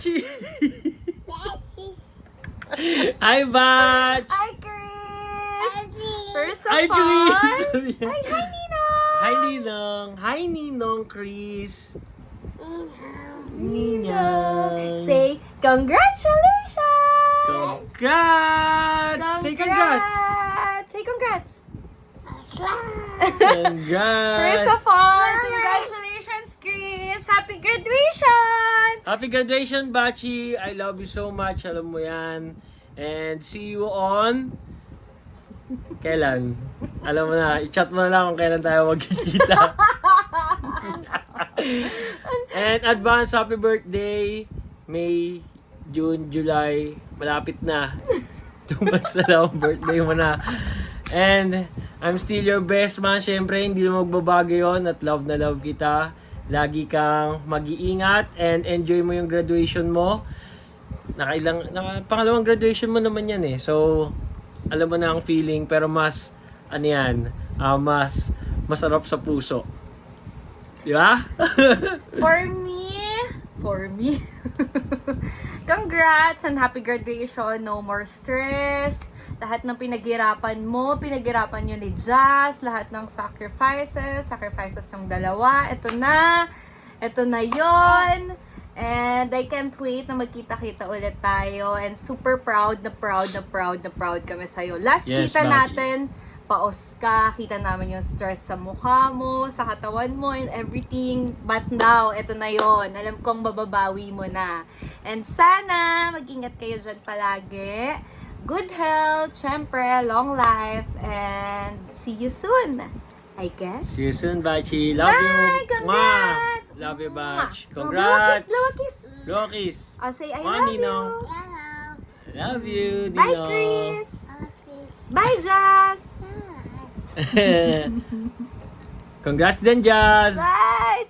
Bachi! Hi, Bach! Hi, Chris! First of Hi, all, Chris! hi, Ninong! Hi, Ninong! Hi, Ninong, Chris! Ninong! Say, congratulations! Congrats! Say congrats! Say congrats! Congrats! First of all, congratulations, Chris! Happy graduation! Happy graduation, Bachi! I love you so much. Alam mo yan. And see you on... Kailan? Alam mo na, i-chat mo na lang kung kailan tayo magkikita. And advance happy birthday, May, June, July. Malapit na. 2 months na lang birthday mo na. And I'm still your best man. Siyempre, hindi na magbabago yun at love na love kita. Lagi kang mag-iingat and enjoy mo yung graduation mo. Pangalawang graduation mo naman yan eh. So, alam mo na ang feeling pero mas, mas masarap sa puso. Di ba? For me, congrats and happy graduation. No more stress. Lahat ng pinaghirapan nyo ni Jazz. Lahat ng sacrifices ng dalawa. Ito na yon. And I can't wait na magkita-kita ulit tayo. And super proud na proud kami sa'yo. Last Yes, kita Bachi. natin, paos ka, kita namin yung stress sa mukha mo, sa katawan mo, and everything. But now, ito na yon. Alam kong bababawi mo na. And sana, mag-ingat kayo dyan palagi. Good health, syempre, long life, and see you soon, I guess. See you soon, Bachi. Love you. Bye! Congrats! Mwah! Love you, Bach. Mwah! Congrats. Blow a kiss. Blow a kiss. I'll say I Mwah, love Ninong. you. Love you, Bye, Ninong. Chris. Bye, Jazz. Congrats din, Jazz. Bye.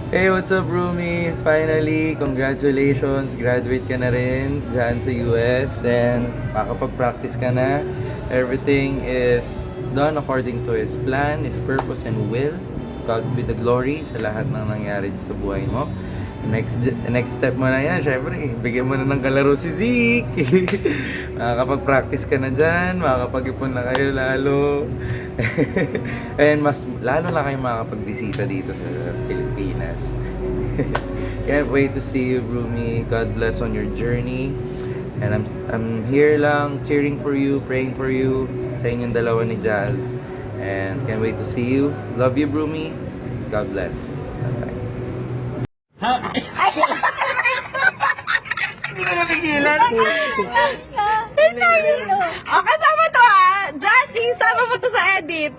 Hey, what's up, Rumi? Finally, congratulations. Graduate ka na rin dyan sa US and makapag-practice ka na. Everything is done according to His plan, His purpose, and will. God be the glory sa lahat ng nangyari sa buhay mo. Next step mo na yan, syempre, bigyan mo na ng kalaro si Zeke. Makakapag-practice ka na dyan, makakapag-ipon na kayo lalo. And mas lalo na kayo makakapag-bisita dito sa Pilipinas. Can't wait to see you, Rumi. God bless on your journey. And I'm here lang, cheering for you, praying for you, sa inyong dalawa ni Jazz. And can't wait to see you. Love you, Rumi. God bless. Bye-bye. Hindi ko napigilan. O, kasama to Jazzy, sama mo to sa edit.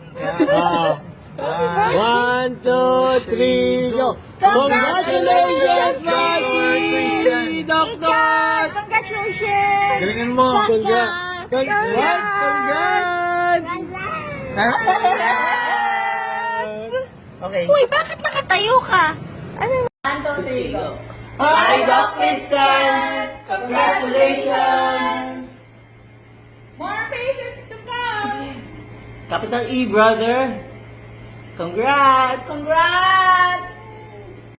1, 2, 3, go! Congratulations, Bachi! Doctor! Congratulations! Galingan mo! Congrats! Okay. Uy, bakit nakatayo ka? Ano? 1, 2, 3, go. Hi, Doc Kristen! Congratulations! More patients to come! Capital E, brother! Congrats! Congrats!